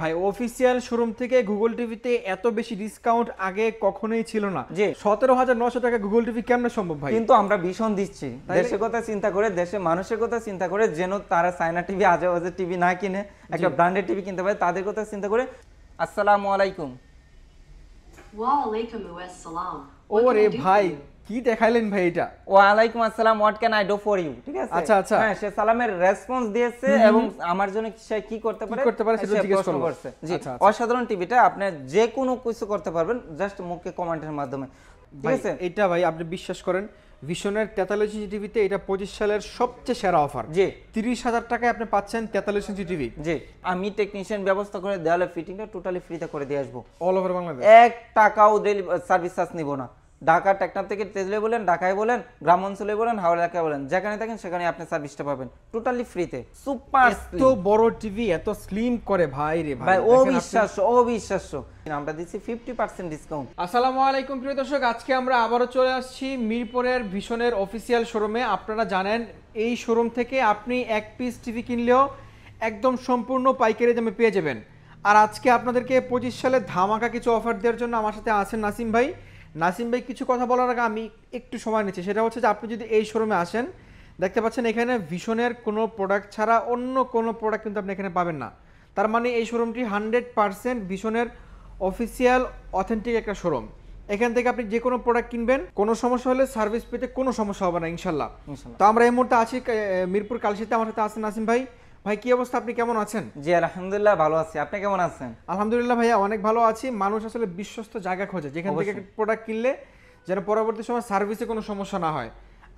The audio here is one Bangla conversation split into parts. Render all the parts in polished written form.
ভাই অফিসিয়াল শোরুম থেকে গুগল টিভিতে এত বেশি ডিসকাউন্ট আগে কখনোই ছিল না। জি 17,900 টাকা গুগল টিভি কেমনে সম্ভব ভাই? কিন্তু আমরা ভীষণ দিচ্ছি দেশের কথা চিন্তা করে, দেশের মানুষের কথা চিন্তা করে, যেন তারা চায়না টিভি আজে বাজে টিভি না কিনে একটা ব্র্যান্ডেড টিভি কিনতে পারে, তাদের কথা চিন্তা করে। আসসালামু আলাইকুম। ওয়ালাইকুম আসসালাম। ওরে ভাই কি দেখাইলেন ভাই এটা? ওয়ালাইকুম আসসালাম, what can I do for you. ঠিক আছে, আচ্ছা আচ্ছা, হ্যাঁ, সে সালামের রেসপন্স দিয়েছে এবং আমার জন্য সে কি করতে পারে সেটা জিজ্ঞেস করছে। জি, আচ্ছা, অসাধারণ টিভিটা, আপনি যে কোনো কিছু করতে পারবেন জাস্ট মুখে কমেন্টের মাধ্যমে। ঠিক আছে, এটা ভাই আপনি বিশ্বাস করেন ভিশনের 43 ইঞ্চি টিভিতে এটা 25 সালের সবচেয়ে সেরা অফার। জি 30,000 টাকায় আপনি পাচ্ছেন 43 ইঞ্চি টিভি। জি, আমি টেকনিশিয়ান ব্যবস্থা করে দেওয়ালে ফিটিংটা টোটালি ফ্রিতে করে দিয়ে আসবো। অল ওভার বাংলাদেশ 1 টাকাও সার্ভিস চার্জ নিব না। ঢাকা টেকনাফ থেকে তেজলে বলেন, ঢাকায় বলেন, গ্রাম অঞ্চলে বলেন, হাওড়া এলাকায় বলেন, যেখানে থাকেন সেখানে আপনি সার্ভিসটা পাবেন টোটালি ফ্রিতে। সুপার এত বড় টিভি এত স্লিম করে ভাই রে ভাই, অবিশ্বাস্য। আমরা দিচ্ছি 50% ডিসকাউন্ট। আসসালামু আলাইকুম প্রিয় দর্শক, আজকে আমরা আবারও চলে আসছি মিরপুরের ভিশনের অফিসিয়াল শোরুমে। আপনারা জানেন এই শোরুম থেকে আপনি এক পিস টিভি কিনলেও একদম সম্পূর্ণ পাইকারি দামে পেয়ে যাবেন। আর আজকে আপনাদেরকে 25 সালে ধামাকা কিছু অফার দেওয়ার জন্য আমার সাথে আছেন নাসিম ভাই। নাসিম ভাই কিছু কথা বলার আগে আমি একটু সময় নিচ্ছি, সেটা হচ্ছে যে আপনি যদি এই শোরুমে আসেন, দেখতে পাচ্ছেন এখানে ভিশনের কোনো প্রোডাক্ট ছাড়া অন্য কোনো প্রোডাক্ট কিন্তু আপনি এখানে পাবেন না। তার মানে এই শোরুমটি 100% ভিশনের অফিসিয়াল অথেন্টিক একটা শোরুম। এখান থেকে আপনি যে কোনো প্রোডাক্ট কিনবেন, কোনো সমস্যা হলে সার্ভিস পেতে কোনো সমস্যা হবে না ইনশাল্লাহ। তো আমরা এই মুহূর্তে আছি মিরপুর কালশিতে, আমার সাথে আছেন নাসিম ভাই। ভাই কি অবস্থা, আপনি কেমন আছেন? জি আলহামদুলিল্লাহ ভালো আছি, আপনি কেমন আছেন? আলহামদুলিল্লাহ ভাইয়া অনেক ভালো আছি। মানুষ আসলে বিশ্বস্ত জায়গা খোঁজে যেখান থেকে প্রোডাক্ট কিনলে যেন পরবর্তী সময় সার্ভিসে কোনো সমস্যা না হয়।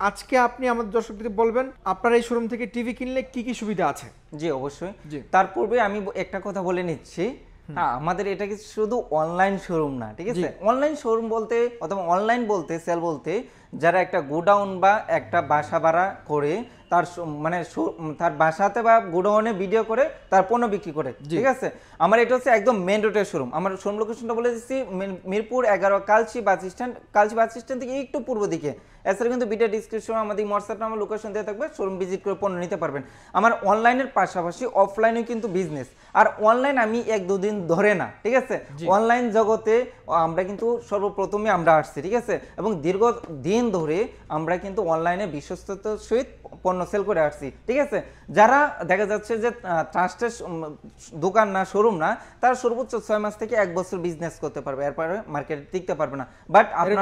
আজকে আপনি আমাদের দর্শকদের বলবেন আপনার এই শোরুম থেকে টিভি কিনলে কি কি সুবিধা আছে। জি অবশ্যই। তার পূর্বে আমি একটা কথা বলে নিচ্ছি, হ্যাঁ, আমাদের এটা কি শুধু অনলাইন শোরুম না। ঠিক আছে, অনলাইন শোরুম বলতে অথবা অনলাইন বলতে সেল বলতে যারা একটা গোডাউন বা একটা বাসা ভাড়া করে তার মানে তার বাসাতে বা গোডাউনে ভিডিও করে তার পণ্য বিক্রি করে। ঠিক আছে, আমার এটা হচ্ছে একদম মেন রোডের শোরুম। আমার শোরুম লোকেশনটা বলে দিচ্ছি, মিরপুর 11 কালচি বাস স্ট্যান্ড থেকে একটু পূর্ব দিকে। এছাড়া কিন্তু ভিডিও ডিসক্রিপশনে আমাদের হোয়াটসঅ্যাপ নাম্বার লোকেশন দেওয়া থাকবে, শোরুম ভিজিট করে পণ্য নিতে পারবেন। আমার অনলাইনের পাশাপাশি অফলাইনেও কিন্তু বিজনেস। আর অনলাইন আমি 1-2 দিন ধরে না, ঠিক আছে, অনলাইন জগতে আমরা কিন্তু সর্বপ্রথমে আমরা আসছি। ঠিক আছে, এবং দীর্ঘ দিন ধরে আমরা কিন্তু অনলাইনে বিশ্বস্ততার সহিত পণ্য সেল করে আসছি। ঠিক আছে, যারা দেখা যাচ্ছে যে ট্রাস্টের দোকান না, শোরুম না, তারা সর্বোচ্চ 6 মাস থেকে 1 বছর বিজনেস করতে পারবে, এরপরে মার্কেটে টিকতে পারবে না। বাট আমরা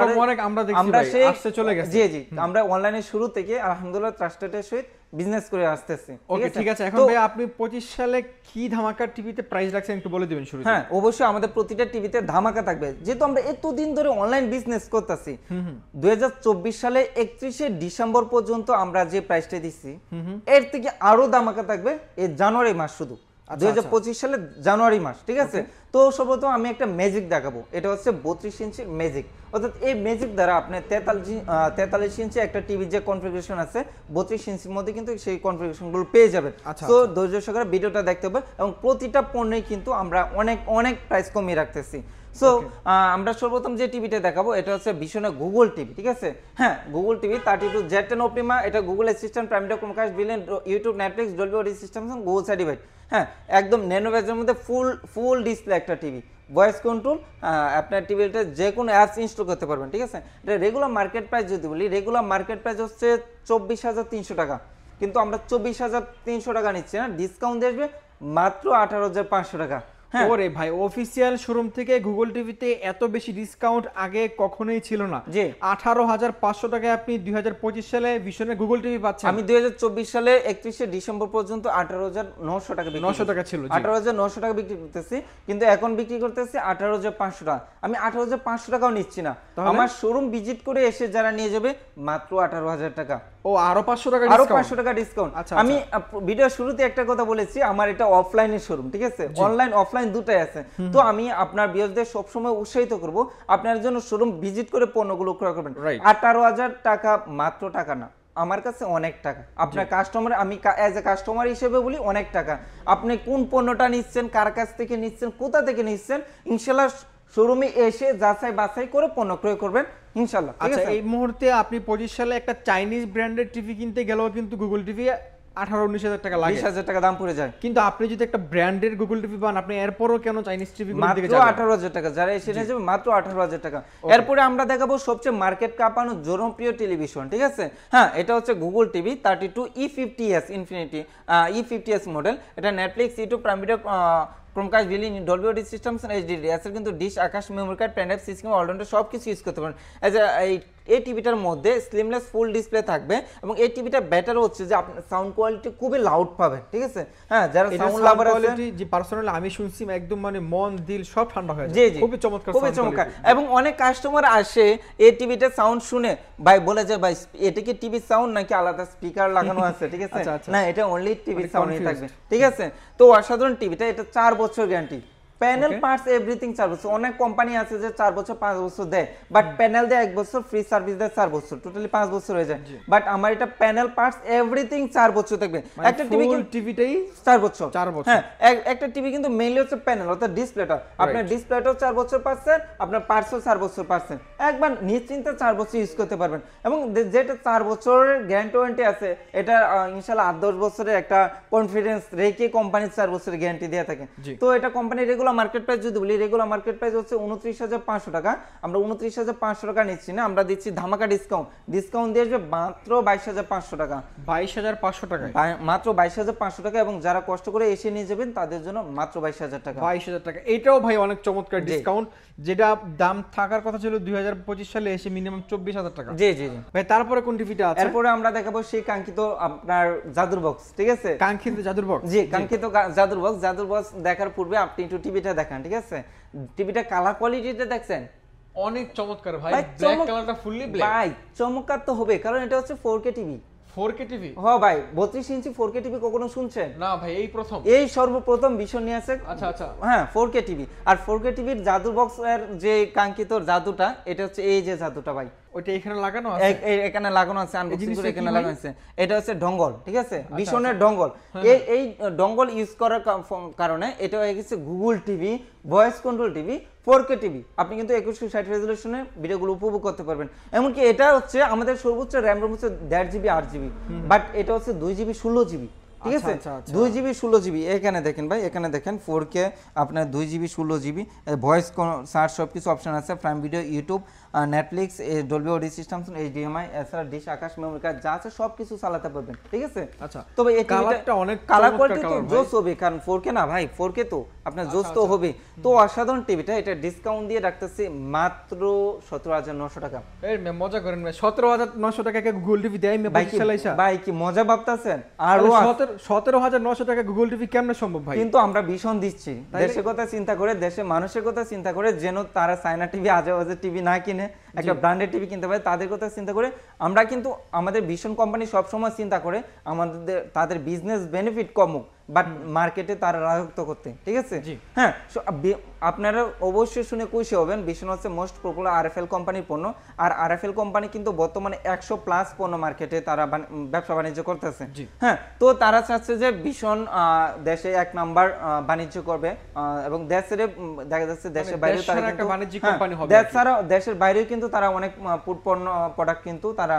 আমরা অনলাইনের শুরু থেকে আলহামদুলিল্লাহ ট্রাস্টেডের সহিত বিজনেস করে আসতেছি। ওকে ঠিক আছে, এখন ভাই আপনি 25 সালে কি ধামাকা টিভিতে প্রাইস রাখছেন একটু বলে দিবেন শুরুতে। হ্যাঁ অবশ্যই, আমাদের প্রতিটা টিভিতে ধামাকা থাকবে, যেহেতু আমরা এতদিন ধরে অনলাইন বিজনেস করতেছি। 2024 সালে 31শে ডিসেম্বর পর্যন্ত আমরা যে প্রাইসটা দিচ্ছি এর থেকে আরো ধামাকা থাকবে এই জানুয়ারি মাস, শুধু 2025 সালে জানুয়ারি মাস। ঠিক আছে, তো সর্বপ্রথম আমি একটা ম্যাজিক দেখাবো, এটা হচ্ছে 32 ইঞ্চি ম্যাজিক। অর্থাৎ এই ম্যাজিক দ্বারা আপনি 43 ইঞ্চি একটা টিভি যে কনফিগারেশন আছে 32 ইঞ্চির মধ্যে কিন্তু সেই কনফিগারেশনগুলো পেয়ে যাবেন। তো ধৈর্য সহকারে ভিডিওটা দেখতে হবে, এবং প্রতিটা পণ্যেই কিন্তু আমরা অনেক প্রাইস কমিয়ে রাখতেছি। সো আমরা সর্বপ্রথম যে টিভিটা দেখাবো এটা হচ্ছে ভিশনের গুগল টিভি। ঠিক আছে, হ্যাঁ, গুগল টিভি 32 Z10 অপটিমা। এটা Google assistant, prime Video, Chromecast, billion, YouTube, Netflix, Dolby audio system, Google certified. হ্যাঁ, একদম ন্যানো ব্যাজের মধ্যে ফুল ডিসপ্লে একটা টিভি, ভয়েস কন্ট্রোল, আপনার টিভিতে যে কোনো অ্যাপস ইনস্টল করতে পারবেন। ঠিক আছে, এটা রেগুলার মার্কেট প্রাইস যদি বলি, রেগুলার মার্কেট প্রাইস হচ্ছে 24,300 টাকা, কিন্তু আমরা 24,300 টাকা নিচ্ছি না, ডিসকাউন্ট দিয়ে আসবে মাত্র 18,500 টাকা। ওরে ভাই অফিসিয়াল শোরুম থেকে গুগল টিভিতে এত বেশি ডিসকাউন্ট আগে কখনোই ছিল না। 18,500 টাকায় আপনি 2025 সালে ভিশনের গুগল টিভি পাচ্ছেন। আমি 2024 সালে 31শে ডিসেম্বর পর্যন্ত 18,900 টাকা 900 টাকা ছিল, 18,900 টাকা বিক্রি করতেছি, কিন্তু এখন বিক্রি করতেছি 18,500 টাকা। আমি 18,500 টাকাও নিচ্ছি না, আমার শোরুম ভিজিট করে এসে যারা নিয়ে যাবে মাত্র 18,000 টাকা। ও আরো 500 টাকা ডিসকাউন্ট। আমি ভিডিও শুরুতে একটা কথা বলেছি, আমার এটা অফলাইনের শোরুম। ঠিক আছে, অনলাইন অফলাইন দুটাই আছে। তো আমি আপনার ভিউয়ারদের সব সময় উৎসাহিত করব আপনার জন্য শোরুম ভিজিট করে পণ্যগুলো ক্রয় করবেন। 18,000 টাকা মাত্র টাকা না, আমার কাছে অনেক টাকা। আপনার কাস্টমার, আমি অ্যাজ এ কাস্টমার হিসেবে বলি অনেক টাকা। আপনি কোন পণ্যটা নিচ্ছেন, কার কাছ থেকে নিচ্ছেন, কোথা থেকে নিচ্ছেন, ইনশাআল্লাহ শোরুমে এসে যাচাই বাছাই করে পণ্য ক্রয় করবেন ইনশাআল্লাহ। আচ্ছা, এই মুহূর্তে আপনি 25 সালে একটা চাইনিজ ব্র্যান্ডের টিভি কিনতে গেলেও কিন্তু গুগল টিভি 18-19 হাজার টাকা লাগে, 20,000 টাকা দাম পড়ে যায়। কিন্তু আপনি যদি একটা ব্র্যান্ডের গুগল টিভি পান, আপনি এরপরও কেন চাইনিজ টিভি দিকে মাত্র যাবেন? 18,000 টাকা, যারা এসে নিয়ে যাবে মাত্র 18,000 টাকা। এরপরে আমরা দেখাবো সবচেয়ে মার্কেট কাঁপানো জনপ্রিয় টেলিভিশন, ঠিক আছে? হ্যাঁ, এটা হচ্ছে Google TV 32E50s Infinity E50s model. এটা Netflix, YouTube, Prime Video, Chromecast, ভিলি, ডলবি অডিও সিস্টেমস, এইচডি এর কিন্তু dish, Akash, memory card, pen drive, system, allrounder সব কিছু ইউজ করতে পারেন। এই টিভিটার মধ্যে স্লিমলেস ফুল ডিসপ্লে থাকবে এবং এই টিভিটা বেটার হচ্ছে যে আপনি সাউন্ড কোয়ালিটি খুবই লাউড পাবেন, ঠিক আছে? হ্যাঁ, যারা সাউন্ড লাভার আছে, যে পার্সোনালি আমি শুনছি একদম মানে মন দিল সব ঠান্ডা হয়ে যায়। জি জি, খুবই চমৎকার, খুবই চমৎকার। এবং অনেক কাস্টমার আসে এই টিভিটার সাউন্ড শুনে ভাই বলে যে ভাই এটা কি টিভি সাউন্ড নাকি আলাদা স্পিকার লাগানো আছে, ঠিক আছে? না, এটা অনলি টিভি সাউন্ডই থাকবে, ঠিক আছে? তো অসাধারণ টিভিটা, এটা 4 বছর গ্যারান্টি, প্যানেল পার্টস এভরিথিং 4 বছর। অনেক কোম্পানি আছে যে 4 বছর 5 বছর দেয়, বাট প্যানেল দেয় 1 বছর, ফ্রি সার্ভিস দেয় 4 বছর, টোটালি 5 বছর হয়ে যায়। বাট আমার এটা প্যানেল পার্টস এভরিথিং 4 বছর থাকবে। একটা টিভি টিভিটাই 4 বছর, 4 বছর। হ্যাঁ, একটা টিভি কিন্তু মেইনলি হচ্ছে প্যানেল অর্থাৎ ডিসপ্লেটা, আপনার ডিসপ্লেটাও 4 বছর পাচ্ছেন, আপনার পার্টসও 4 বছর পাচ্ছেন, একবার নিশ্চিন্তে 4 বছর ইউজ করতে পারবেন। এবং যেটা 4 বছরের গ্যারান্টি ওয়ারেন্টি আছে, এটা ইনশাআল্লাহ 8-10 বছরের একটা কনফিডেন্স রেখে কোম্পানি 4 বছরের গ্যারান্টি দিয়ে থাকে। তো এটা কোম্পানির রেগুলার মার্কেট প্রাইস যদি বলি, রেগুলার মার্কেট প্রাইস হচ্ছে 29,500 টাকা। আমরা 29,500 টাকা নিচ্ছি না, আমরা দিচ্ছি ধামাকা ডিসকাউন্ট দিয়ে আসবে মাত্র 22,500 টাকা। 22,500 টাকা, মাত্র 22,500 টাকা। এবং যারা কষ্ট করে এসে নিয়ে যাবেন তাদের জন্য মাত্র 22,000 টাকা। 22,000 টাকা, এটাও ভাই অনেক চমৎকার ডিসকাউন্ট, যেটা দাম থাকার কথা ছিল 2025 সালে এসে মিনিমাম 24,000 টাকা। জি জি জি ভাই, তারপরে কোন টিভিটা আছে? এরপরে আমরা দেখাবো সেই কাঙ্ক্ষিত আপনার জাদুর বক্স, ঠিক আছে? কাঙ্ক্ষিত জাদুর বক্স, জি, কাঙ্ক্ষিত জাদুর বক্স দেখার পূর্বে আপনি একটু টিভিটা দেখান, ঠিক আছে? টিভিটা কালার কোয়ালিটিটা দেখছেন, অনেক চমৎকার ভাই, ব্ল্যাক কালারটা ফুললি ব্ল্যাক। ভাই চমৎকার তো হবে, কারণ এটা হচ্ছে 4K টিভি। 4K TV? হ্যাঁ ভাই, 32 ইঞ্চি 4K টিভি কখনো শুনছেন? না ভাই, এই প্রথম, এই সর্বপ্রথম ভীষণ নিয়ে আছে। আচ্ছা আচ্ছা, হ্যাঁ, 4K টিভি। আর 4K টিভির জাদুর বক্স এর যে কাঙ্ক্ষিত জাদুটা, এটা হচ্ছে এই যে জাদুটা ভাই, ওইটা এখানে লাগানো আছে, এখানে লাগানো আছে, আনবক্সিং করে এখানে লাগানো আছে। এটা হচ্ছে ডঙ্গল, ঠিক আছে? আচ্ছা, ভীষণের ডঙ্গল। এই ডঙ্গল ইউজ করার কারণে এটা হয়ে গেছে Google TV, voice control TV, 4K TV. আপনি কিন্তু 2160 রেজোলিউশনে ভিডিওগুলো উপভোগ করতে পারবেন। এমনকি এটা হচ্ছে আমাদের সর্বোচ্চ র্যাম হচ্ছে 1.5 GB 8 GB, বাট এটা হচ্ছে 2 GB 16 GB, ঠিক আছে? 2 GB 16 GB। এখানে দেখেন ভাই, এখানে দেখেন 4K আপনার 2 GB 16 GB, ভয়েস সার্চ সবকিছু অপশন আছে, prime video, YouTube, Netflix, Dolby audio system, HDMI, এছাড়া ডিশ, আকাশ, মেমোরি কার্ড যা আছে সবকিছু চালাতে পারবেন, ঠিক আছে? আচ্ছা, তবে এই কালারটা অনেক কালার কোয়ালিটি তো জোস হবে, কারণ 4K না ভাই, 4K তো আপনার জোস তো হবে। তো অসাধারণ টিভিটা, এটা ডিসকাউন্ট দিয়ে রাখতেছি মাত্র 17,900 টাকা। এই মজা করেন ভাই, 17,900 টাকা গুগল টিভি দেয় মে 25 সালে আইসা? ভাই কি মজা ভাবতাছেন? আর 17,900 টাকা গুগল টিভি কেমনে সম্ভব ভাই? কিন্তু আমরা ভীষণ দিচ্ছি, দেশের কথা চিন্তা করে, দেশের মানুষের কথা চিন্তা করে, যেন তারা চায়না টিভি, আজে টিভি না কিনে একটা ব্র্যান্ডেড টিভি কিনতে পারে, তাদের কথা চিন্তা করে আমরা কিন্তু আমাদের ভীষণ কোম্পানি সবসময় চিন্তা করে আমাদের তাদের বিজনেস বেনিফিট কমুক, বাট মার্কেটে তারা রাজত্ব করতে, ঠিক আছে? হ্যাঁ, আপনারা অবশ্যই শুনে খুশি হবেন, ভীষণ হচ্ছে মোস্ট পপুলার আরএফএল কোম্পানির পণ্য। আর আরএফএল কোম্পানি কিন্তু বর্তমানে 100+ পণ্য মার্কেটে তারা ব্যবসা বাণিজ্য করতেছে। হ্যাঁ, তো তারা চাচ্ছে যে ভীষণ দেশে 1 নাম্বার বাণিজ্য করবে, এবং দেশের দেখা যাচ্ছে দেশের বাইরে তারা কিন্তু বাণিজ্যিক কোম্পানি হবে, দেশের বাইরেও কিন্তু তারা অনেক পণ্য প্রোডাক্ট কিন্তু তারা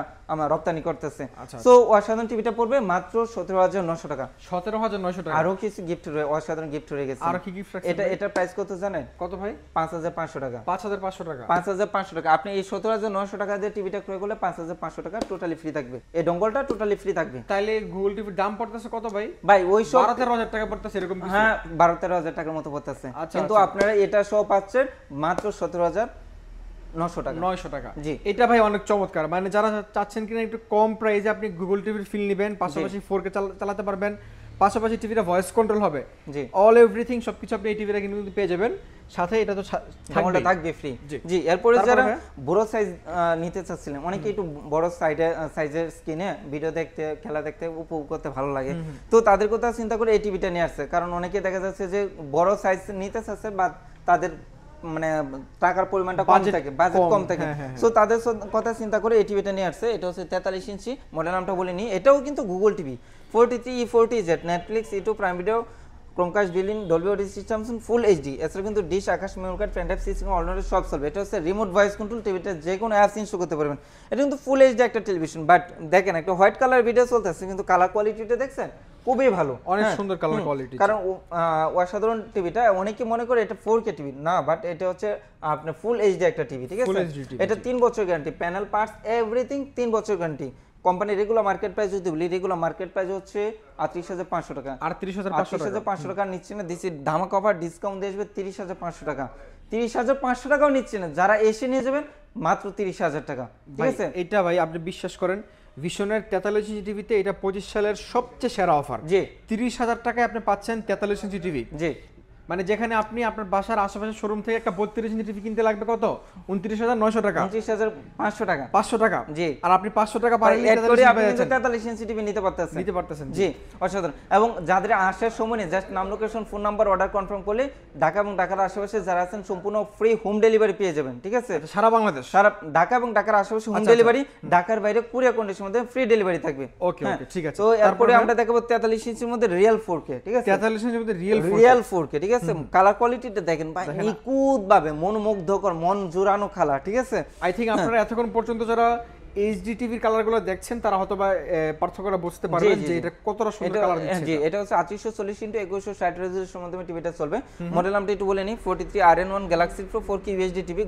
রপ্তানি করতেছে। সো অসাধারণ টিভিটা পড়বে মাত্র 17,900 টাকা। 17,900 টাকা। আরো কিছু গিফট রয়েছে, অসাধারণ গিফট রয়ে গেছে। আর কি গিফট রাখছেন? এটা প্রাইস কত জানেন? কত ভাই? 5,500 টাকা। 5,500 টাকা। 5,500 টাকা। আপনি এই 17,900 টাকা দিয়ে টিভিটা ক্রয় করলে 5,500 টাকা টোটালি ফ্রি থাকবে, এই ডঙ্গলটা টোটালি ফ্রি থাকবে। তাইলে গুগল টিভির দাম পড়তেছে কত ভাই? ভাই ওই সব 12-13,000 টাকা পড়তেছে এরকম কিছু? হ্যাঁ, 12-13,000 টাকার মতো পড়তেছে, কিন্তু আপনারা এটা সহ পাচ্ছেন মাত্র 17,900 টাকা। 900 টাকা। জি, এটা ভাই অনেক চমৎকার, মানে যারা চাচ্ছেন কিনা একটু কম প্রাইসে আপনি গুগল টিভির ফিল নেবেন, পাশাপাশি 4K চালাতে পারবেন, পাশাপাশি টিভিটা ভয়েস কন্ট্রোল হবে, জি, অল এভরিথিং সবকিছু আপনি এই টিভিটা কিন্তু পেয়ে যাবেন, সাথে এটা তো থাকবে ফ্রি। জি, এরপরে যারা বড় সাইজ নিতে চাচ্ছিলেন, অনেকে একটু বড় সাইজের স্ক্রিনে ভিডিও দেখতে, খেলা দেখতে উপভোগ করতে ভালো লাগে, তো তাদের কথা চিন্তা করে এই টিভিটা নিয়ে আসছে। কারণ অনেকে দেখা যাচ্ছে যে বড় সাইজ নিতে চাচ্ছে, বা তাদের মানে টাকার পরিমাণটা কম থাকে, বাজেট কম থাকে, সো তাদের কথা চিন্তা করে এই টিভিটা নিয়ে আসছে। এটা হচ্ছে 43 ইঞ্চি, মডেল নামটা বলিনি। এটাও কিন্তু Google TV 43E40Z, Netflix, YouTube, Prime Video, Chromecast বিলিং Dolby audio system full HD, এছাড়া কিন্তু dish Akash memory card pen drive system already সব চলবে। এটা হচ্ছে রিমোট ভয়েস কন্ট্রোল, টিভিতে যে কোনো অ্যাপস ইনস্টল করতে পারবেন। এটা কিন্তু ফুল এইচডি একটা টেলিভিশন, বাট দেখেন একটা হোয়াইট কালার ভিডিও চলতেছে কিন্তু কালার কোয়ালিটিটা দেখছেন খুবই ভালো, অনেক সুন্দর কালার কোয়ালিটি। কারণ অসাধারণ টিভিটা, অনেকে মনে করে এটা 4K টিভি না, বাট এটা হচ্ছে আপনার ফুল এইচডি একটা টিভি, ঠিক আছে। এটা 3 বছর গ্যারান্টি, প্যানেল পার্টস এভরিথিং 3 বছর guarantee. Company regular market price যদি বলি, রেগুলার মার্কেট প্রাইস হচ্ছে 38,500 টাকা, 38,500 টাকা নিচ্ছে না, দিচ্ছি ধামাকা অফার, ডিসকাউন্ট দিয়ে আসবে 30,500 টাকা, 30,500 টাকাও নিচ্ছে না, যারা এসে নিয়ে যাবেন মাত্র 30,000 টাকা, ঠিক আছে। এটা ভাই আপনি বিশ্বাস করেন ভিশনের 43 ইঞ্চি টিভিতে এটা 25 সালের সবচেয়ে সেরা অফার। জি 30,000 টাকায় আপনি পাচ্ছেন 43 ইঞ্চি টিভি। জি মানে যেখানে আপনি আপনার বাসার আশেপাশে শোরুম থেকে একটা 32 ইঞ্চি টিভি কিনতে লাগবে কত 29,900 টাকা, 29,500 টাকা, 500 টাকা। জি আর আপনি 500 টাকা পারলে এড করে আপনি কিন্তু 43 ইঞ্চি টিভি নিতে পারতেছেন। জি অসাধারণ। এবং যাদের আসার সময় নেই, জাস্ট নাম, location, phone number, order confirm করলে ঢাকা এবং ঢাকার আশেপাশে যারা আছেন সম্পূর্ণ ফ্রি হোম ডেলিভারি পেয়ে যাবেন, ঠিক আছে। সারা বাংলাদেশ, সারা ঢাকা এবং ঢাকার আশেপাশে হোম ডেলিভারি, ঢাকার বাইরে কুরিয়ার কন্ডিশনের মধ্যে ফ্রি ডেলিভারি থাকবে। ওকে ওকে ঠিক আছে। তো এরপরে আমরা দেখাবো 43 ইঞ্চির মধ্যে রিয়েল 4K, ঠিক আছে। 43 ইঞ্চির মধ্যে রিয়েল 4K, ঠিক আছে। কালার কোয়ালিটিটা দেখেন ভাই, নিখুঁত ভাবে মনোমুগ্ধকর, মন জোড়ানো কালার, ঠিক আছে। আই থিংক আপনারা এতক্ষণ পর্যন্ত যারা এইচডি টিভির কালারগুলো দেখছেন তারা হয়তোবা পার্থক্যটা বুঝতে পারবেন যে এটা কতটা সুন্দর কালার দিচ্ছে। জি এটা হচ্ছে 3840 × 2160 রেজোলিউশনের মাধ্যমে টিভিটা চলবে। মডেল নামটা একটু বলে নিই, 43 RN1 Galaxy pro 4K UHD TV,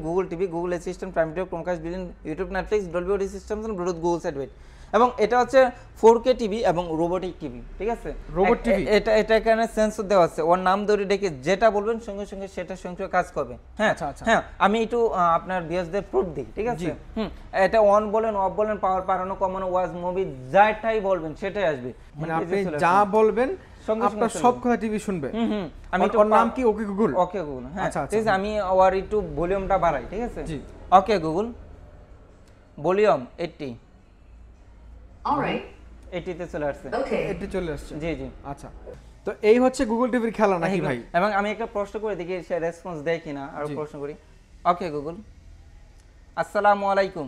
Google assistant, prime Video, Chromecast billing, YouTube, Netflix, Dolby audio system, Bluetooth, Google satellite. এবং এটা হচ্ছে 4K টিভি এবং রোবোটিক টিভি, ঠিক আছে। রোবট টিভি, এটা এখানে সেন্সর দেওয়া আছে, ওর নাম ধরে ডেকে যেটা বলবেন সঙ্গে সঙ্গে সেটা সঙ্গে কাজ করবে। হ্যাঁ হ্যাঁ, আমি একটু আপনার বিএসদের প্রুফ দিই, ঠিক আছে। এটা অন বলেন, অফ বলেন, পাওয়ার বাড়ানো কমানো, ওয়াজ মুভি যাটাই বলবেন সেটাই আসবে। মানে আপনি যা বলবেন আপনার সব কথা টিভি শুনবে। আমি ওর নাম কি ওকে গুগল? ওকে গুগল, হ্যাঁ ঠিক আছে। আমি ওর একটু ভলিউমটা বাড়াই, ঠিক আছে। জি ওকে গুগল ভলিউম 80, অলরাইট 80 তে চলে আসছে। ওকে এটা চলে আসছে। জি জি আচ্ছা, তো এই হচ্ছে গুগল টিভির খেলা নাকি ভাই? এবং আমি একটা প্রশ্ন করে দেখি সে রেসপন্স দেয় কিনা, আর প্রশ্ন করি। ওকে গুগল আসসালামু আলাইকুম।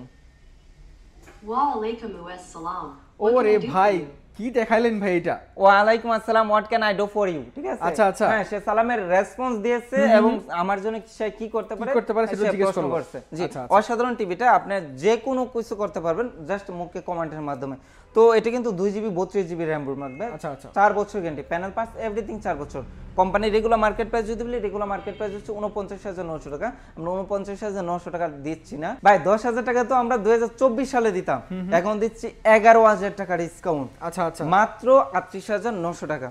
ওয়া আলাইকুম আসসালাম। ওরে ভাই কি দেখাইলেন ভাই এটা? ওয়ালাইকুম আসসালাম, what can I do for you, ঠিক আছে। আচ্ছা আচ্ছা, হ্যাঁ সে সালামের রেসপন্স দিয়েছে এবং আমার জন্য সে কি করতে পারে সেটা জিজ্ঞেস করছে। জি আচ্ছা, অসাধারণ টিভিটা, আপনি যে কোনো কিছু করতে পারবেন জাস্ট মুখে কমেন্টের মাধ্যমে। তো এটা কিন্তু 2GB 32GB র্যাম রোম রাখবে। আচ্ছা আচ্ছা, 4 বছর গ্যারান্টি, প্যানেল পার্টস এভরিথিং 4 বছর। কোম্পানি রেগুলার মার্কেট প্রাইস যদি বলি, রেগুলার মার্কেট প্রাইস হচ্ছে 49,900 টাকা। আমরা 49,900 টাকা দিচ্ছি না ভাই, 10,000 টাকা তো আমরা 2024 সালে দিতাম, এখন দিচ্ছি 11,000 টাকা ডিসকাউন্ট। আচ্ছা আচ্ছা, মাত্র 38,900 টাকা।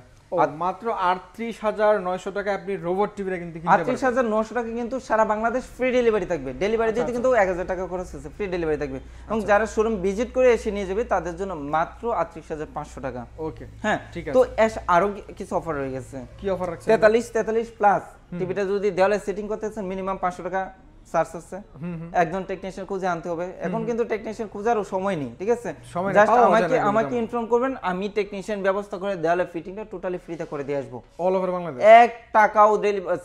মাত্র 38,900 টাকায় আপনি রোবট টিভিটা কিন্তু কিনতে পারবেন। 38,900 টাকা কিন্তু সারা বাংলাদেশ ফ্রি ডেলিভারি থাকবে। ডেলিভারি দিতে কিন্তু 1,000 টাকা খরচ আছে, ফ্রি ডেলিভারি থাকবে। এবং যারা শোরুম ভিজিট করে এসে নিয়ে যাবে তাদের জন্য মাত্র 38,500 টাকা। ওকে হ্যাঁ ঠিক আছে। তো আরো কিছু অফার রয়ে গেছে। কি অফার রাখছেন? 43 প্লাস টিভিটা যদি দেওয়ালে সেটিং করতে চান মিনিমাম 500 টাকা চার্জ আছে। একজন টেকনিশিয়ান খুঁজে আনতে হবে, এখন কিন্তু টেকনিশিয়ান খোঁজারও সময় নেই, ঠিক আছে। জাস্ট আমাকে ইনফর্ম করবেন, আমি টেকনিশিয়ান ব্যবস্থা করে দেওয়ালে ফিটিংটা টোটালি ফ্রিতে করে দিয়ে আসবো। অল ওভার বাংলাদেশ 1 টাকাও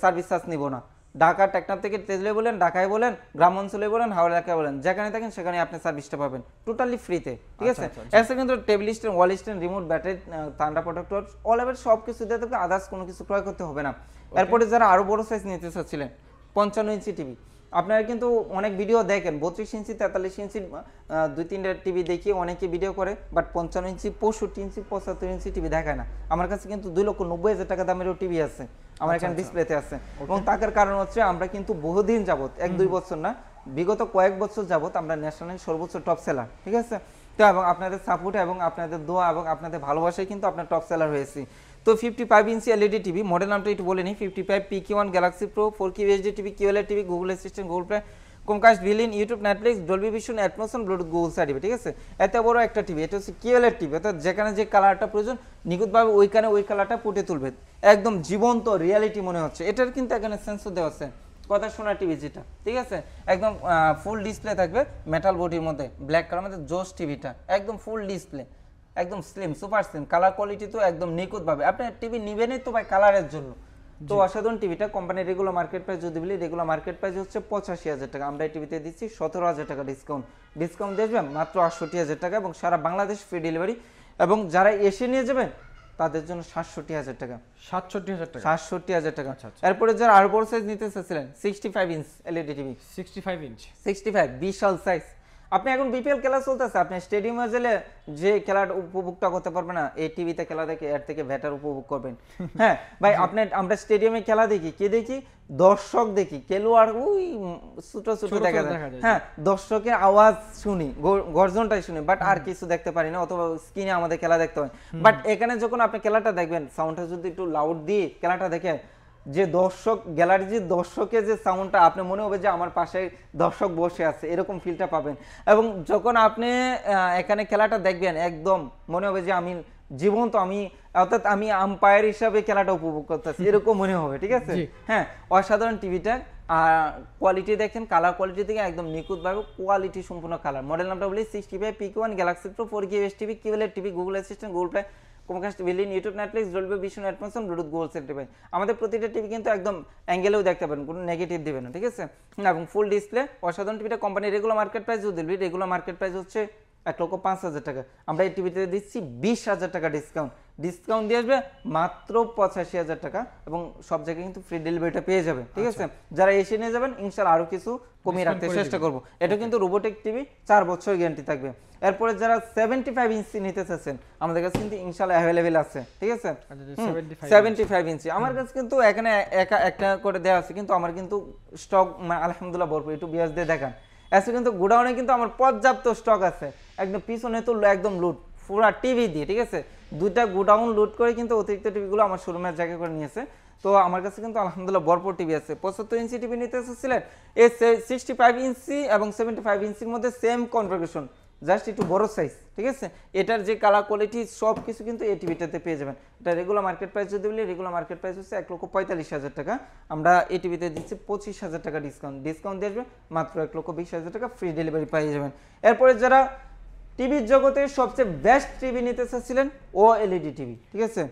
সার্ভিস চার্জ নিব না। ঢাকা টেকনাফ থেকে তেজলে বলেন, ঢাকায় বলেন, গ্রাম অঞ্চলে বলেন, হাওড়া এলাকায় বলেন, যেখানে থাকেন সেখানে আপনি সার্ভিসটা পাবেন টোটালি ফ্রিতে, ঠিক আছে। এছাড়া কিন্তু table stand, wall stand, remote, battery, thunder protector, all over সব কিছু দিয়ে থাকবে, আদার্স কোনো কিছু ক্রয় করতে হবে না। এরপরে যারা আরো বড় সাইজ নিতে চাচ্ছিলেন 55 ইঞ্চি টিভি, আপনারা কিন্তু অনেক ভিডিও দেখেন 32 ইঞ্চি 43 ইঞ্চি 2-3টা টিভি দেখিয়ে অনেকে ভিডিও করে, but 55 inch 65 inch 75 inch TV দেখায় না। আমার কাছে কিন্তু 2,90,000 টাকা দামেরও টিভি আছে, আমার এখানে ডিসপ্লেতে আছে। এবং তার কারণ হচ্ছে আমরা কিন্তু বহুদিন যাবত, 1-2 বছর না, বিগত কয়েক বছর যাবত আমরা ন্যাশনাল সর্বোচ্চ টপ সেলার, ঠিক আছে। তো এবং আপনাদের সাপোর্ট এবং আপনাদের দোয়া এবং আপনাদের ভালোবাসায় কিন্তু আপনার টপ সেলার হয়েছি। তো 55 ইঞ্চি এলইডি টিভি, মডেল নামটা একটু বলে নিই, 55 PK1 Galaxy pro 4K UHD TV, QLED TV, Google assistant, Google play, Chromecast billing, YouTube, Netflix, Dolby vision, Atmos, Bluetooth, Google certificate, ঠিক আছে। এত বড় একটা টিভি, এটা হচ্ছে QLED টিভি, অর্থাৎ যেখানে যে কালারটা প্রয়োজন নিখুঁতভাবে ওইখানে ওই কালারটা ফুটে তুলবে, একদম জীবন্ত রিয়ালিটি মনে হচ্ছে। এটার কিন্তু এখানে সেন্সর দেওয়া আছে, কথা শোনা টিভি যেটা, ঠিক আছে। একদম ফুল ডিসপ্লে থাকবে মেটাল বডির মধ্যে, ব্ল্যাক কালার মধ্যে জোস টিভিটা, একদম ফুল ডিসপ্লে, একদম slim, super slim, colour quality তো একদম নিখুঁত ভাবে। আপনি টিভি নিবেনই তো ভাই কালারের জন্য। তো অসাধারণ টিভিটা, কোম্পানির রেগুলার মার্কেট প্রাইস যদি বলি, রেগুলার মার্কেট প্রাইস হচ্ছে 85,000 টাকা, আমরা এই টিভিতে দিচ্ছি 17,000 টাকা ডিসকাউন্ট দিয়ে যাবেন মাত্র 68,000 টাকা, এবং সারা বাংলাদেশ ফ্রি ডেলিভারি। এবং যারা এসে নিয়ে যাবেন তাদের জন্য 67,000 টাকা। 67,000 টাকা। 67,000 টাকা। আচ্ছা, আচ্ছা। এরপরে যারা আরো বড় সাইজ নিতে চাচ্ছিলেন 65 ইঞ্চ এলইডি টিভি, 65 ইঞ্চ। 65 বিশাল সাইজ। আপনি এখন বিপিএল খেলা চলতেছে, আপনি স্টেডিয়ামে গেলে যে খেলাটা উপভোগটা করতে পারবেন না, এই টিভিতে খেলা দেখে এর থেকে বেটার উপভোগ করবেন। হ্যাঁ ভাই, আপনি আমরা স্টেডিয়ামে খেলা দেখি, কে দেখি? দর্শক দেখি, খেলোয়াড় ওই ছোট ছোট দেখা যায়। হ্যাঁ, দর্শকের আওয়াজ শুনি, গর্জনটাই শুনি, বাট আর কিছু দেখতে পারি না, অথবা স্ক্রিনে আমাদের খেলা দেখতে হয়। বাট এখানে যখন আপনি খেলাটা দেখবেন, সাউন্ডটা যদি একটু লাউড দিয়ে খেলাটা দেখেন, যে দর্শক গ্যালারি, যে দর্শকের যে সাউন্ডটা, আপনি মনে হবে যে আমার পাশে দর্শক বসে আছে, এরকম ফিলটা পাবেন। এবং যখন আপনি এখানে খেলাটা দেখবেন, একদম মনে হবে যে আমি জীবন্ত, আমি অর্থাৎ আমি আম্পায়ার হিসাবে খেলাটা উপভোগ করতেছি, এরকম মনে হবে। ঠিক আছে? হ্যাঁ, অসাধারণ টিভিটা। আর কোয়ালিটি দেখেন, কালার কোয়ালিটি থেকে একদম নিখুঁতভাবে কোয়ালিটি সম্পূর্ণ কালার। মডেল নামটা বলি 65 PQ1 Galaxy pro 4K UHD QLED TV, Google assistant, Google play, Comcast, বিলিন, YouTube, Netflix, Dolby vision, Atmos, Bluetooth, Google centre. আমাদের প্রতিটা টিভি কিন্তু একদম অ্যাঙ্গেলেও দেখতে পারেন, কোনো নেগেটিভ দিবে না। ঠিক আছে? এবং ফুল ডিসপ্লে, অসাধারণ টিভিটা। কোম্পানির রেগুলার মার্কেট প্রাইস যদি দিবি, রেগুলার মার্কেট প্রাইস হচ্ছে 1,05,000 টাকা। আমরা এই টিভিতে দিচ্ছি 20,000 টাকা ডিসকাউন্ট দিয়ে আসবে মাত্র 85,000 টাকা, এবং সব জায়গায় কিন্তু ফ্রি ডেলিভারিটা পেয়ে যাবে। ঠিক আছে? যারা এসে নিয়ে যাবেন, ইনশাআল্লাহ আরো কিছু কমিয়ে রাখতে চেষ্টা করব। এটা কিন্তু রোবোটিক টিভি, 4 বছর গ্যারান্টি থাকবে। এরপরে যারা 75 ইঞ্চি নিতে চাচ্ছেন, আমাদের কাছে কিন্তু ইনশাআল্লাহ অ্যাভেলেবেল আছে। ঠিক আছে? 75 ইঞ্চি আমার কাছে কিন্তু এখানে একটা করে দেওয়া আছে, কিন্তু আমার কিন্তু স্টক আলহামদুলিল্লাহ ভরপুর। একটু বিয়াস দিয়ে দেখান, এসে কিন্তু গোডাউনে কিন্তু আমার পর্যাপ্ত স্টক আছে। একদম পিছনে তো একদম লুট পুরা টিভি দিয়ে। ঠিক আছে? 2টা গোডাউন লুট করে কিন্তু অতিরিক্ত টিভিগুলো আমার শোরুমের জায়গা করে নিয়েছে। তো আমার কাছে কিন্তু আলহামদুলিল্লাহ ভরপুর টিভি আছে। 75 ইঞ্চি টিভি নিতে এসেছিলেন, এই 65 ইঞ্চি এবং 75 ইঞ্চির মধ্যে সেম কনফিগারেশন, জাস্ট একটু বড় সাইজ। ঠিক আছে? এটার যে কালার কোয়ালিটি সব কিছু কিন্তু এই টিভিটাতে পেয়ে যাবেন। এটা রেগুলার মার্কেট প্রাইস যদি বলি, রেগুলার মার্কেট প্রাইস হচ্ছে 1,45,000 টাকা। আমরা এই টিভিতে দিচ্ছি 25,000 টাকা ডিসকাউন্ট দিয়ে আসবে মাত্র 1,20,000 টাকা, ফ্রি ডেলিভারি পেয়ে যাবেন। এরপরে যারা টিভির জগতে সবচেয়ে বেস্ট টিভি নিতে চাচ্ছিলেন, OLED টিভি। ঠিক আছে?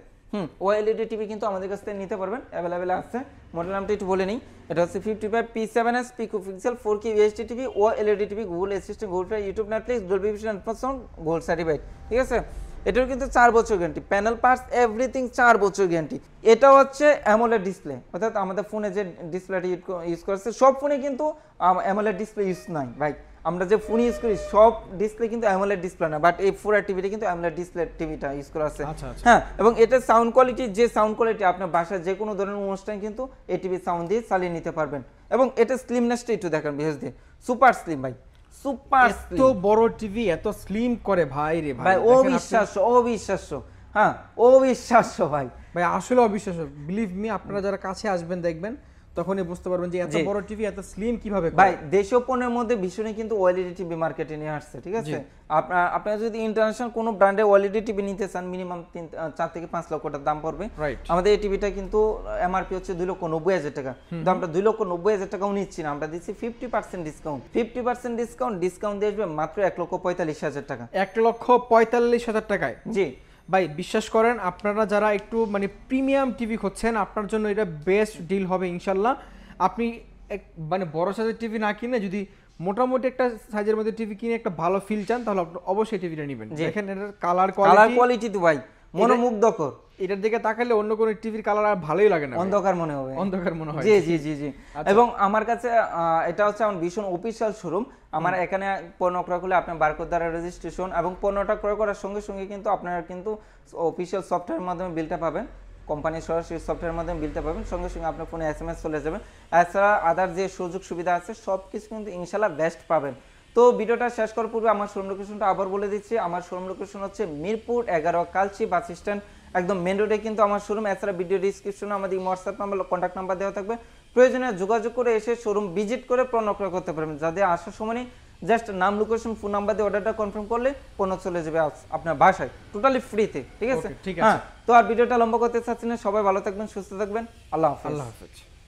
OLED টিভি কিন্তু আমাদের কাছ থেকে নিতে পারবেন, অ্যাভেলেবেল আছে। মডেল নামটা একটু বলে নিই, এটা হচ্ছে 55 P7s পিকোপিক্সেল 4K UHD TV, OLED TV, Google assistant, Google play, YouTube, Netflix, Dolby vision, atoms, gold certified. ঠিক আছে? এটার কিন্তু 4 বছর গ্যারান্টি, প্যানেল পার্টস এভরিথিং 4 বছর গ্যারান্টি। এটা হচ্ছে অ্যামোলেড ডিসপ্লে, অর্থাৎ আমাদের ফোনে যে ডিসপ্লেটা ইউজ করছে, সব ফোনে কিন্তু অ্যামোলেড ডিসপ্লে ইউজ নাই ভাই। আমরা যে ফোন ইউজ করি সব ডিসপ্লে কিন্তু অ্যামোলেড ডিসপ্লে না, বাট এই পুরো টিভিটা কিন্তু অ্যামোলেড ডিসপ্লে টিভিটা ইউজ করা আছে। হ্যাঁ, এবং এটা সাউন্ড কোয়ালিটি, যে সাউন্ড কোয়ালিটি আপনার বাসায় যে কোনো ধরনের অনুষ্ঠান কিন্তু এই টিভির সাউন্ড দিয়ে চালিয়ে নিতে পারবেন। এবং এটা স্লিমনেসটা একটু দেখেন বিশেষ দিয়ে, সুপার স্লিম ভাই, সুপার স্লিম। এত বড় টিভি এত স্লিম করে ভাই রে ভাই, অবিশ্বাস্য। হ্যাঁ, অবিশ্বাস্য ভাই, আসলে অবিশ্বাস্য। বিলিভ মি, আপনারা যারা কাছে আসবেন দেখবেন, তখনই বুঝতে পারবেন যে এত বড় টিভি এত স্লিম কিভাবে করে। ভাই, দেশীয় পণ্যের মধ্যে ভীষণই কিন্তু OLED টিভি মার্কেটে নিয়ে আসছে। ঠিক আছে? আপনারা যদি ইন্টারন্যাশনাল কোনো ব্র্যান্ডের OLED টিভি নিতে চান, মিনিমাম 4 থেকে 5 লক্ষ টাকা দাম পড়বে। আমাদের এই টিভিটা কিন্তু এমআরপি হচ্ছে 2,90,000 টাকা, কিন্তু আমরা 2,90,000 টাকাও নিচ্ছি না, আমরা দিচ্ছি 50% ডিসকাউন্ট। 50% ডিসকাউন্ট দিয়ে আসবে মাত্র 1,45,000 টাকা। 1,45,000 টাকায়। জি ভাই, বিশ্বাস করেন, আপনারা যারা একটু প্রিমিয়াম টিভি খুঁজছেন, আপনার জন্য এটা বেস্ট ডিল হবে ইনশাল্লাহ। আপনি বড় সাইজের টিভি না কিনে যদি মোটামুটি একটা সাইজের মধ্যে টিভি কিনে একটা ভালো ফিল চান, তাহলে আপনি অবশ্যই টিভিটা নেবেন। দেখেন এটার কালার কোয়ালিটি তো ভাই মনোমুগ্ধকর। এটার দিকে তাকালে অন্য কোনো টিভির কালার আর ভালোই লাগে না, অন্ধকার মনে হয়। জি। এবং আমার কাছে এটা হচ্ছে আমার ভীষণ অফিশিয়াল শোরুম। আমার এখানে পণ্য ক্রয় করলে আপনার বারকোড দ্বারা রেজিস্ট্রেশন, এবং পণ্যটা ক্রয় করার সঙ্গে সঙ্গে কিন্তু আপনারা কিন্তু অফিশিয়াল সফটওয়্যারের মাধ্যমে বিলটা পাবেন, কোম্পানির সরাসরি সফটওয়্যারের মাধ্যমে বিলটা পাবেন, সঙ্গে সঙ্গে আপনার ফোনে SMS চলে যাবে। এছাড়া আদার যে সুযোগ সুবিধা আছে সব কিছু কিন্তু ইনশাল্লাহ বেস্ট পাবেন। তো ভিডিওটা শেষ করার পূর্বে আমার শোরুম লোকেশনটা আবার বলে দিচ্ছি। আমার শোরুম লোকেশন হচ্ছে মিরপুর 11 কালচি বাস স্ট্যান্ড, একদম মেন রোডে কিন্তু আমার শোরুম। এছাড়া ভিডিও ডিসক্রিপশনে আমাদের হোয়াটসঅ্যাপ নাম্বার, কন্ট্যাক্ট নাম্বার দেওয়া থাকবে, প্রয়োজনে যোগাযোগ করে এসে শোরুম ভিজিট করে পণ্য ক্রয় করতে পারবেন। যাদের আসার সময় জাস্ট নাম, লোকেশন, ফোন নাম্বার দিয়ে অর্ডারটা কনফার্ম করলে পণ্য চলে যাবে আপনার বাসায় টোটালি ফ্রিতে। ঠিক আছে? ঠিক আছে। তো আর ভিডিওটা লম্বা করতে চাচ্ছি না, সবাই ভালো থাকবেন, সুস্থ থাকবেন, আল্লাহ হাফেজ।